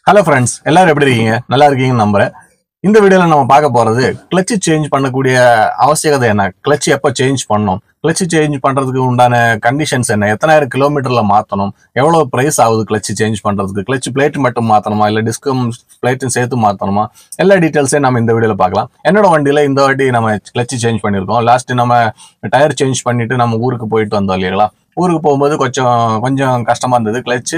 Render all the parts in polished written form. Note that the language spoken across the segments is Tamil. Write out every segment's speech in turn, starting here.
ஹலோ ஃப்ரெண்ட்ஸ், எல்லாரும் எப்படி இருக்கீங்க? நல்லா இருக்கீங்கன்னு நம்புறேன். இந்த வீடியோவில் நம்ம பார்க்க போகிறது கிளச்சு சேஞ்ச் பண்ணக்கூடிய அவசியகதை என்ன, கிளச்சு எப்போ சேஞ்ச் பண்ணணும், கிளச்சு சேஞ்ச் பண்ணுறதுக்கு உண்டான கண்டிஷன்ஸ் என்ன, எத்தனாயிரம் கிலோமீட்டரில் மாற்றணும், எவ்வளோ ப்ரைஸ் ஆகுது கிளச்சு சேஞ்ச் பண்ணுறதுக்கு, கிளச்சு பிளேட் மட்டும் மாற்றணுமா இல்லை டிஸ்கும் பிளேட்டும் சேர்த்து மாற்றணுமா, எல்லா டீட்டெயில்ஸையும் நம்ம இந்த வீடியோவில் பார்க்கலாம். என்னோட வண்டியில் இந்த வாட்டி நம்ம கிளச்சு சேஞ்ச் பண்ணியிருக்கோம். லாஸ்ட்டு நம்ம டயர் சேஞ்ச் பண்ணிவிட்டு நம்ம ஊருக்கு போயிட்டு வந்தோம் இல்லைங்களா. ஊருக்கு போகும்போது கொஞ்சம் கஷ்டமாக இருந்தது. கிளச்சு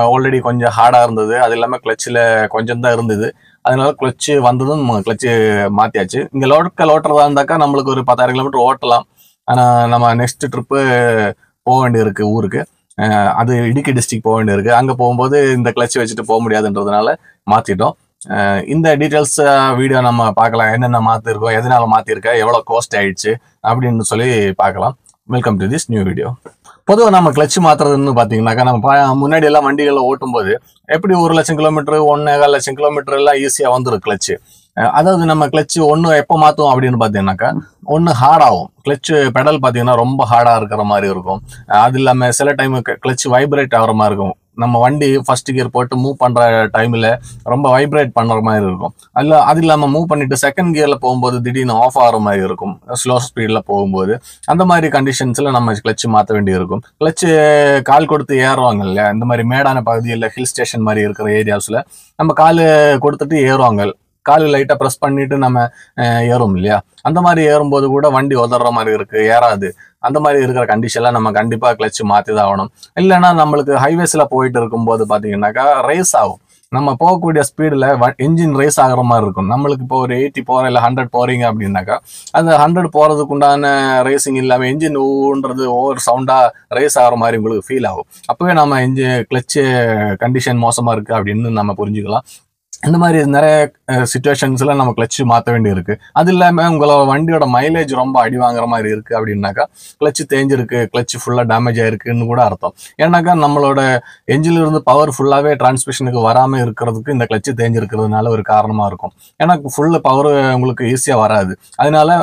ஆல்ரெடி கொஞ்சம் ஹார்டாக இருந்தது. அது இல்லாமல் கிளச்சில் கொஞ்சம் தான் இருந்தது. அதனால கிளச்சு வந்ததும் கிளச்சு மாற்றியாச்சு. இங்கே லோக்கல் ஓட்டுறதா இருந்தாக்கா நம்மளுக்கு ஒரு 10,000 கிலோமீட்டர் ஓட்டலாம். ஆனால் நம்ம நெக்ஸ்ட் ட்ரிப்பு போக வேண்டியிருக்கு ஊருக்கு. அது இடுக்கி டிஸ்ட்ரிக்ட் போக வேண்டியிருக்கு. அங்கே போகும்போது இந்த கிளச்சு வச்சுட்டு போக முடியாதுன்றதுனால மாற்றிட்டோம். இந்த டீட்டெயில்ஸ் வீடியோ நம்ம பார்க்கலாம். என்னென்ன மாற்றிருக்கோம், எதனால மாற்றிருக்கேன், எவ்வளோ காஸ்ட் ஆயிடுச்சு அப்படின்னு சொல்லி பார்க்கலாம். Welcome to this new video. பொதுவாக நம்ம கிளச்சு மாற்றுறதுன்னு பார்த்தீங்கன்னாக்கா, நம்ம முன்னாடி எல்லாம் வண்டிகளில் ஓட்டும்போது எப்படி 1,00,000 கிலோமீட்டர் 1,15,00,000 கிலோமீட்டர் எல்லாம் ஈஸியாக வந்துடும் கிளச்சு. அதாவது நம்ம கிளச்சு ஒன்று எப்போ மாற்றுவோம் அப்படின்னு பார்த்தீங்கன்னாக்கா, ஒன்று ஹார்டாகும். கிளச்சு பெடல் பார்த்தீங்கன்னா ரொம்ப ஹார்டாக இருக்கிற மாதிரி இருக்கும். அது இல்லாமல் சில டைம் கிளச்சு வைப்ரேட் ஆகிற மாதிரி இருக்கும். நம்ம வண்டி ஃபர்ஸ்ட் கியர் போட்டு மூவ் பண்ணுற டைமில் ரொம்ப வைப்ரேட் பண்ணுற மாதிரி இருக்கும். அது இல்லாமல் மூவ் பண்ணிட்டு செகண்ட் கியரில் போகும்போது திடீர்னு ஆஃப் ஆகிற மாதிரி இருக்கும், ஸ்லோ ஸ்பீடில் போகும்போது. அந்த மாதிரி கண்டிஷன்ஸில் நம்ம கிளச்சு மாற்ற வேண்டி இருக்கும். கிளச்சு கால் கொடுத்து ஏறுவாங்க இல்லையா, இந்த மாதிரி மேடான பகுதியில் ஹில் ஸ்டேஷன் மாதிரி இருக்கிற ஏரியாஸில் நம்ம கால் கொடுத்துட்டு ஏறுவாங்க. கால் லைட்டாக ப்ரெஸ் பண்ணிட்டு நம்ம ஏறும் இல்லையா, அந்த மாதிரி ஏறும்போது கூட வண்டி உதற மாதிரி இருக்குது, ஏறாது. அந்த மாதிரி இருக்கிற கண்டிஷனில் நம்ம கண்டிப்பாக கிளச்சு மாற்றி தான் ஆகணும். இல்லைன்னா நம்மளுக்கு ஹைவேஸில் போயிட்டு இருக்கும்போது பார்த்தீங்கன்னாக்கா ரேஸ் ஆகும். நம்ம போகக்கூடிய ஸ்பீடில் என்ஜின் ரேஸ் ஆகிற மாதிரி இருக்கும். நம்மளுக்கு இப்போ ஒரு 80 போகிறோம் இல்லை 100 போகிறீங்க அப்படின்னாக்கா, அந்த 100 போகிறதுக்கு உண்டான ரேசிங் இல்லாமல் என்ஜின் ஊன்றது ஓவர் சவுண்டாக ரேஸ் ஆகிற மாதிரி உங்களுக்கு ஃபீல் ஆகும். அப்போவே நம்ம கிளச்சு கண்டிஷன் மோசமாக இருக்குது அப்படின்னு நம்ம புரிஞ்சுக்கலாம். இந்த மாதிரி நிறைய சிச்சுவேஷன்ஸில் நம்ம கிளச்சு மாற்ற வேண்டி இருக்குது. அது இல்லாமல் உங்களோட வண்டியோட மைலேஜ் ரொம்ப அடி வாங்குற மாதிரி இருக்குது அப்படின்னாக்கா கிளச்சு தேஞ்சிருக்கு, கிளச்சு ஃபுல்லாக டேமேஜ் ஆகிருக்குன்னு கூட அர்த்தம். ஏன்னாக்கா நம்மளோட என்ஜினிலிருந்து பவர் ஃபுல்லாகவே டிரான்ஸ்மிஷனுக்கு வராமல் இருக்கிறதுக்கு இந்த கிளச்சு தேஞ்சிருக்கிறதுனால ஒரு காரணமாக இருக்கும். ஏன்னா ஃபுல்லு பவர் உங்களுக்கு ஈஸியாக வராது. அதனால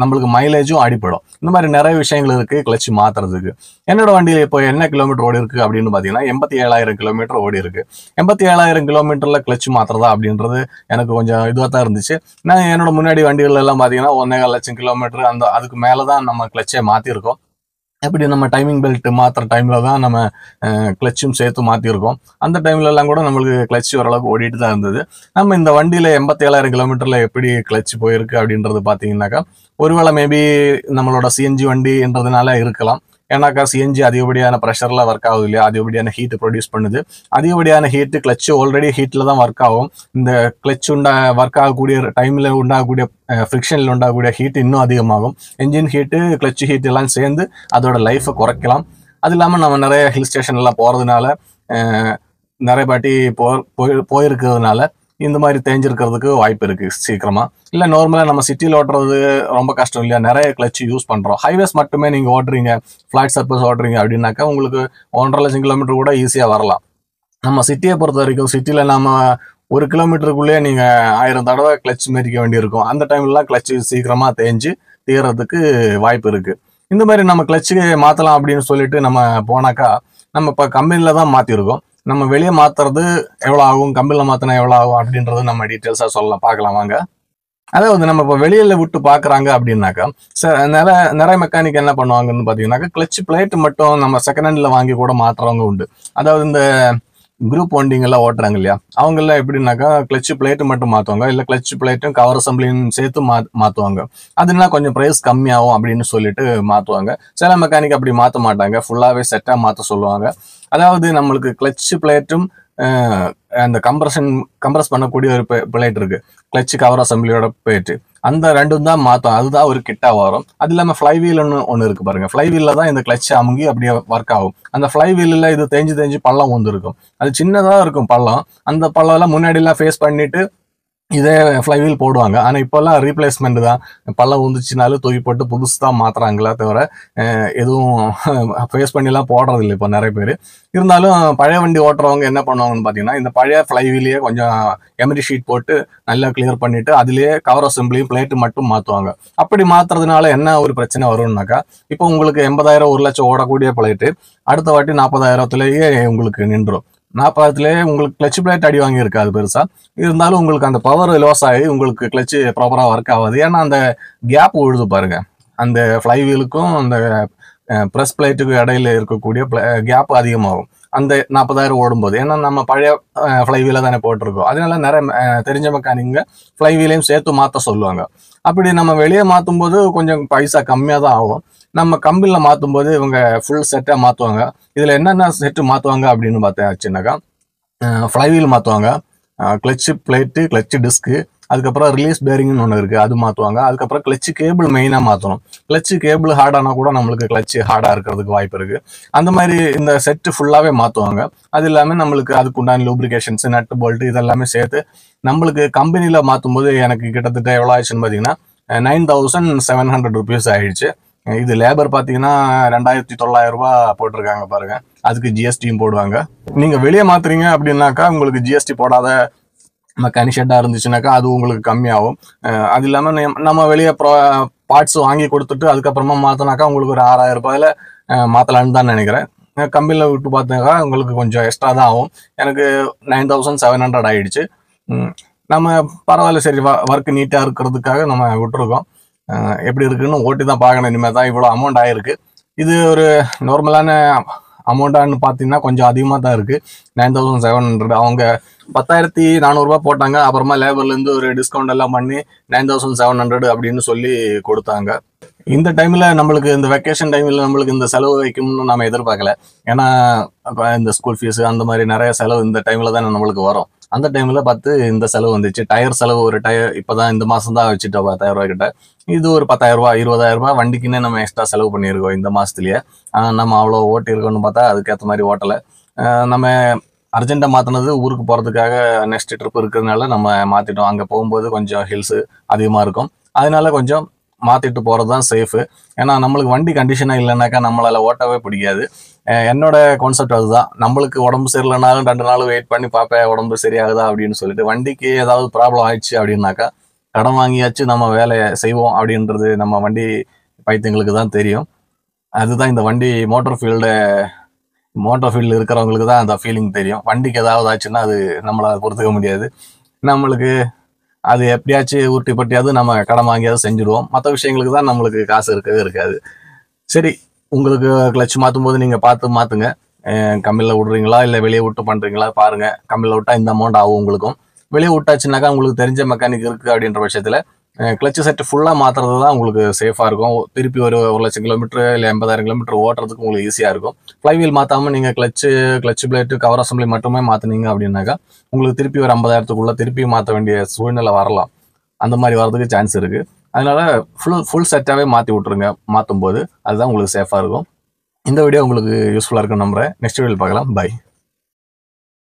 நம்மளுக்கு மைலேஜும் அடிப்படும். இந்த மாதிரி நிறைய விஷயங்கள் இருக்குது கிளச்சு மாற்றுறதுக்கு. என்னோட வண்டியில் இப்போ என்ன கிலோமீட்டர் ஓடி இருக்குது அப்படின்னு பார்த்தீங்கன்னா 87,000 கிலோமீட்டர் ஓடி இருக்குது. 87,000 கிலோமீட்டரில் கிளச்சு மாற்றுறதா அப்படின்றது எனக்கு கொஞ்சம் இதுவாக தான் இருந்துச்சு. நான் என்னோட முன்னாடி வண்டிகள் எல்லாம் பார்த்தீங்கன்னா 1,50,000 கிலோமீட்டர் அதுக்கு மேலே தான் நம்ம கிளச்சை மாற்றிருக்கோம். எப்படி நம்ம டைமிங் பெல்ட் மாற்றுற டைமில் தான் நம்ம கிளச்சும் சேர்த்து மாற்றிருக்கோம். அந்த டைம்லலாம் கூட நம்மளுக்கு கிளச்சு ஓரளவுக்கு ஓடிட்டு தான் இருந்தது. நம்ம இந்த வண்டியில் 87,000 கிலோமீட்டரில் எப்படி கிளச்சு போயிருக்கு அப்படின்றது பார்த்தீங்கன்னாக்கா, ஒருவேளை மேபி நம்மளோட சிஎன்ஜி வண்டின்றதுனால இருக்கலாம். ஏன்னாக்கா சிஎன்ஜி அதிகப்படியான ப்ரெஷரில் ஒர்க் ஆகுது இல்லையா, அதிகப்படியான ஹீட்டு ப்ரொடியூஸ் பண்ணுது. அதிகப்படியான ஹீட்டு கிளச்சு ஆல்ரெடி ஹீட்டில் தான் ஒர்க் ஆகும். இந்த கிளச் ஒர்க் ஆகக்கூடிய டைமில் உண்டாகக்கூடிய ஃப்ரிக்ஷனில் உண்டாகக்கூடிய ஹீட் இன்னும் அதிகமாகும். என்ஜின் ஹீட்டு கிளச்சு ஹீட் எல்லாம் சேர்ந்து அதோட லைஃப்பை குறைக்கலாம். அது இல்லாமல் நம்ம நிறைய ஹில் ஸ்டேஷன்லாம் போகிறதுனால நிறைய பாட்டி போயிருக்கிறதுனால இந்த மாதிரி தேஞ்சிருக்கிறதுக்கு வாய்ப்பு இருக்குது சீக்கிரமாக. இல்லை நார்மலாக நம்ம சிட்டியில் ஓட்டுறது ரொம்ப கஷ்டம் இல்லையா, நிறைய கிளச்சு யூஸ் பண்ணுறோம். ஹைவேஸ் மட்டுமே நீங்கள் ஓட்டுறீங்க, ஃப்ளாட் சர்ஃபேஸ் ஓட்டுறீங்க அப்படின்னாக்கா உங்களுக்கு 1,50,000 கிலோமீட்டர் கூட ஈஸியாக வரலாம். நம்ம சிட்டியை பொறுத்த வரைக்கும் சிட்டியில் நம்ம 1 கிலோமீட்டருக்குள்ளேயே நீங்கள் 1000 தடவை கிளச் மிதிக்க வேண்டியிருக்கும். அந்த டைம்லலாம் கிளச்சு சீக்கிரமாக தேஞ்சு தீர்றதுக்கு வாய்ப்பு இருக்குது. இந்த மாதிரி நம்ம கிளச்சு மாற்றலாம் அப்படின்னு சொல்லிட்டு நம்ம போனாக்கா, நம்ம இப்போ கம்பெனியில் தான் மாற்றிருக்கோம். நம்ம வெளியே மாற்றுறது எவ்வளோ ஆகும், கம்பெனியில் மாற்றினா எவ்வளோ ஆகும் அப்படின்றது நம்ம டீட்டெயில்ஸாக பார்க்கலாம் வாங்க. அதாவது நம்ம இப்போ வெளியில் விட்டு பார்க்குறாங்க அப்படின்னாக்கா நிறைய மெக்கானிக் என்ன பண்ணுவாங்கன்னு பார்த்தீங்கன்னாக்கா, கிளச்சு பிளேட் மட்டும் நம்ம செகண்ட் ஹேண்டில் வாங்கி கூட மாற்றுறவங்க உண்டு. அதாவது இந்த குரூப் வண்டிங்கெல்லாம் ஓட்டுறாங்க இல்லையா, அவங்கெல்லாம் எப்படின்னாக்கா கிளச்சு பிளேட்டு மட்டும் மாற்றுவாங்க, இல்லை கிளச்சு பிளேட்டும் கவர் அசம்பிளின்னு சேர்த்து மாற்றுவாங்க. அதுனா கொஞ்சம் ப்ரைஸ் கம்மியாகும் அப்படின்னு சொல்லிட்டு மாற்றுவாங்க. சில மெக்கானிக் அப்படி மாற்ற மாட்டாங்க, ஃபுல்லாகவே செட்டாக மாற்ற சொல்லுவாங்க. அதாவது நம்மளுக்கு கிளச்சு பிளேட்டும் அந்த கம்ப்ரஸ் பண்ணக்கூடிய ஒரு பிளேட் இருக்கு, கிளச்சு கவர் அசம்பிளியோட பிளேட்டு, அந்த ரெண்டும் தான் மாற்றும். அதுதான் ஒரு கிட்டா வரும். அது இல்லாமல் ஃப்ளைவீல்னு ஒன்று இருக்கு பாருங்க, ஃப்ளைவீலில் தான் இந்த கிளச்சு அமுங்கி அப்படியே ஒர்க் ஆகும். அந்த ஃப்ளைவீலில் இது தேஞ்சு பள்ளம் வந்துருக்கும். அது சின்னதாக இருக்கும் பள்ளம். அந்த பள்ளம்லாம் முன்னாடிலாம் ஃபேஸ் பண்ணிட்டு இதே ஃப்ளைவீல் போடுவாங்க. ஆனால் இப்போல்லாம் ரீப்ளேஸ்மெண்ட் தான், பள்ளம் வந்துச்சுனாலும் தூக்கி போட்டு புதுசு தான் மாற்றுறாங்களே தவிர எதுவும் ஃபேஸ் பண்ணிலாம் போடுறதில்லை இப்போ நிறைய பேர். இருந்தாலும் பழைய வண்டி ஓட்டுறவங்க என்ன பண்ணுவாங்கன்னு பார்த்தீங்கன்னா, இந்த பழைய ஃப்ளைவீலையே கொஞ்சம் எமரி ஷீட் போட்டு நல்லா கிளியர் பண்ணிவிட்டு அதுலேயே கவர் அசம்பிளியும் பிளேட்டு மட்டும் மாற்றுவாங்க. அப்படி மாற்றுறதுனால என்ன ஒரு பிரச்சனை வரும்னாக்கா, இப்போ உங்களுக்கு 80,000 1,00,000 ஓடக்கூடிய பிளேட்டு அடுத்த வாட்டி 40,000த்துலேயே உங்களுக்கு நின்றுடும். 40லேயே உங்களுக்கு கிளச் பிளேட் அடி வாங்கி இருக்காது பெருசா. இருந்தாலும் உங்களுக்கு அந்த பவர் லாஸ் ஆகி உங்களுக்கு கிளச் ப்ராப்பரா ஒர்க் ஆகாது. ஏன்னா அந்த கேப் விழுது பாருங்க, அந்த ஃப்ளை வீலுக்கும் அந்த ப்ரெஸ் பிளேட்டுக்கு இடையில இருக்கக்கூடிய கேப் அதிகமாகும் அந்த 40,000 ஓடும்போது. ஏன்னா நம்ம பழைய ஃப்ளை வீலை தானே போட்டிருக்கோம். அதனால நிறைய தெரிஞ்ச மெக்கானிங்க ஃப்ளை வீலையும் சேர்த்து மாற்ற சொல்லுவாங்க. அப்படி நம்ம வெளியே மாற்றும் போது கொஞ்சம் பைசா கம்மியாக தான் ஆகும். நம்ம கம்பெனியில் மாற்றும் போது இவங்க ஃபுல் செட்டாக மாற்றுவாங்க. இதில் என்னென்ன செட்டு மாற்றுவாங்க அப்படின்னு பார்த்தாச்சுன்னாக்கா, ஃப்ளை வீல் மாற்றுவாங்க, கிளச்சு பிளேட்டு, கிளச்சு டிஸ்க்கு, அதுக்கப்புறம் ரிலீஸ் பேரிங்னு ஒன்று இருக்குது, அது மாற்றுவாங்க. அதுக்கப்புறம் கிளச்சு கேபிள் மெயினாக மாற்றணும். கிளச்சு கேபிள் ஹார்டானால் கூட நம்மளுக்கு கிளச்சு ஹார்டாக இருக்கிறதுக்கு வாய்ப்பு இருக்குது. அந்த மாதிரி இந்த செட்டு ஃபுல்லாகவே மாற்றுவாங்க. அது இல்லாமல் நம்மளுக்கு அதுக்கு உண்டான லூப்ரிகேஷன்ஸ், நட்டு போல்ட்டு இதெல்லாமே சேர்த்து நம்மளுக்கு கம்பெனியில் மாற்றும் போது எனக்கு கிட்டத்தட்ட எவ்வளோ ஆயிடுச்சுன்னு பார்த்தீங்கன்னா 9,700 rupees ஆயிடுச்சு. இது லேபர் பார்த்தீங்கன்னா 2,900 ரூபா போட்டிருக்காங்க பாருங்க. அதுக்கு ஜிஎஸ்டியும் போடுவாங்க. நீங்கள் வெளியே மாத்துறீங்க அப்படின்னாக்கா உங்களுக்கு ஜிஎஸ்டி போடாத மெக்கானிக் ஷெட்டாக இருந்துச்சுனாக்கா அது உங்களுக்கு கம்மியாகும். அது இல்லாமல் நம்ம வெளியே பார்ட்ஸ் வாங்கி கொடுத்துட்டு அதுக்கப்புறமா மாற்றினாக்கா உங்களுக்கு ஒரு 6,000 ரூபாயில மாற்றலான்னு தான் நினைக்கிறேன். கம்பெனியில் விட்டு பார்த்தாக்கா உங்களுக்கு கொஞ்சம் எக்ஸ்ட்ரா தான் ஆகும். எனக்கு 9,700 ஆயிடுச்சு. நம்ம பரவாயில்ல, சரி ஒர்க் நீட்டாக இருக்கிறதுக்காக நம்ம விட்டுருக்கோம். எப்படி இருக்குன்னு ஓட்டி தான் பார்க்கணும். இனிமேல் தான் இவ்வளோ அமௌண்ட் ஆயிருக்கு. இது ஒரு நார்மலான அமௌண்ட்டான்னு பார்த்தீங்கன்னா கொஞ்சம் அதிகமாக தான் இருக்குது. 9,700. அவங்க 10,400 ரூபா போட்டாங்க. அப்புறமா லேபர்லேருந்து ஒரு டிஸ்கவுண்ட் எல்லாம் பண்ணி 9,700 அப்படின்னு சொல்லி கொடுத்தாங்க. இந்த டைமில் நம்மளுக்கு இந்த வெக்கேஷன் டைமில் நம்மளுக்கு இந்த செலவு வைக்கும்னு நம்ம எதிர்பார்க்கல. ஏன்னா இந்த ஸ்கூல் ஃபீஸு அந்த மாதிரி நிறைய செலவு இந்த டைமில் தான் நம்மளுக்கு வரும். அந்த டைமில் பார்த்து இந்த செலவு வந்துச்சு. டயர் செலவு, ஒரு டயர் இப்போ தான் இந்த மாதம் தான் வச்சுட்டோம் 10,000 ரூபா கிட்ட. இது ஒரு 10,000 ரூபா 20,000 ரூபா வண்டிக்குன்னே நம்ம எக்ஸ்ட்ரா செலவு பண்ணியிருக்கோம் இந்த மாதத்துலேயே. நம்ம அவ்வளோ ஓட்டியிருக்கோன்னு பார்த்தா அதுக்கேற்ற மாதிரி ஓட்டலை. நம்ம அர்ஜென்ட்டாக மாற்றினது ஊருக்கு போகிறதுக்காக நெக்ஸ்ட் ட்ரிப் இருக்கிறதுனால நம்ம மாற்றிட்டோம். அங்கே போகும்போது கொஞ்சம் ஹில்ஸு அதிகமாக இருக்கும். அதனால கொஞ்சம் மாற்றிட்டு போகிறது தான் சேஃபு. ஏன்னா நம்மளுக்கு வண்டி கண்டிஷனாக இல்லைனாக்கா நம்மளால் ஓட்டவே பிடிக்காது. என்னோட கான்செப்ட் அதுதான். நம்மளுக்கு உடம்பு சரியில்லைனாலும் 2 நாள் வெயிட் பண்ணி பார்ப்பேன் உடம்பு சரியாகுதா அப்படின்னு சொல்லிட்டு. வண்டிக்கு ஏதாவது ப்ராப்ளம் ஆயிடுச்சு அப்படின்னாக்கா கடன் வாங்கியாச்சு நம்ம வேலையை செய்வோம் அப்படின்றது நம்ம வண்டி பைத்தியங்களுக்கு தான் தெரியும். அதுதான் இந்த வண்டி மோட்டார் ஃபீல்டு இருக்கிறவங்களுக்கு தான் அந்த ஃபீலிங் தெரியும். வண்டிக்கு ஏதாவது ஆச்சுன்னா அது நம்மளால் பொறுத்துக்க முடியாது. நம்மளுக்கு அது எப்படியாச்சும் ஊட்டி பட்டியாவது நம்ம கடன் வாங்கியாவது செஞ்சுடுவோம். மற்ற விஷயங்களுக்கு தான் நம்மளுக்கு காசு இருக்கவே இருக்காது. சரி, உங்களுக்கு கிளச் மாற்றும் போது நீங்கள் பார்த்து மாற்றுங்க. கம்பெனியில் விட்றீங்களா இல்லை வெளியே விட்டு பண்ணுறீங்களா பாருங்கள். கம்பெனியில் விட்டால் இந்த அமௌண்ட் ஆகும். உங்களுக்கும் வெளியே விட்டாச்சுனாக்கா உங்களுக்கு தெரிஞ்ச மெக்கானிக் இருக்குது அப்படின்ற பட்சத்தில் கிளச்சு செட்டு ஃபுல்லாக மாற்றுறது தான் உங்களுக்கு சேஃபாக இருக்கும். திருப்பி ஒரு 1,00,000 கிலோமீட்டர் இல்லை 80,000 கிலோமீட்டர் ஓட்டுறதுக்கு உங்களுக்கு ஈஸியாக இருக்கும். ஃப்ளைவீல் மாற்றாமல் நீங்கள் கிளச்சு பிளேட்டு, கவர் அசம்பிளி மட்டுமே மாற்றினீங்க அப்படின்னாக்கா உங்களுக்கு திருப்பி ஒரு 50,000க்குள்ளே திருப்பி மாற்ற வேண்டிய சூழ்நிலை வரலாம். அந்த மாதிரி வரதுக்கு சான்ஸ் இருக்குது. அதனால ஃபுல் செட்டாகவே மாற்றி விட்ருங்க மாற்றும் போது. அதுதான் உங்களுக்கு சேஃபாக இருக்கும். இந்த வீடியோ உங்களுக்கு யூஸ்ஃபுல்லாக இருக்குன்னு நம்புகிறேன். நெக்ஸ்ட் வீடியோவில் பார்க்கலாம். பை.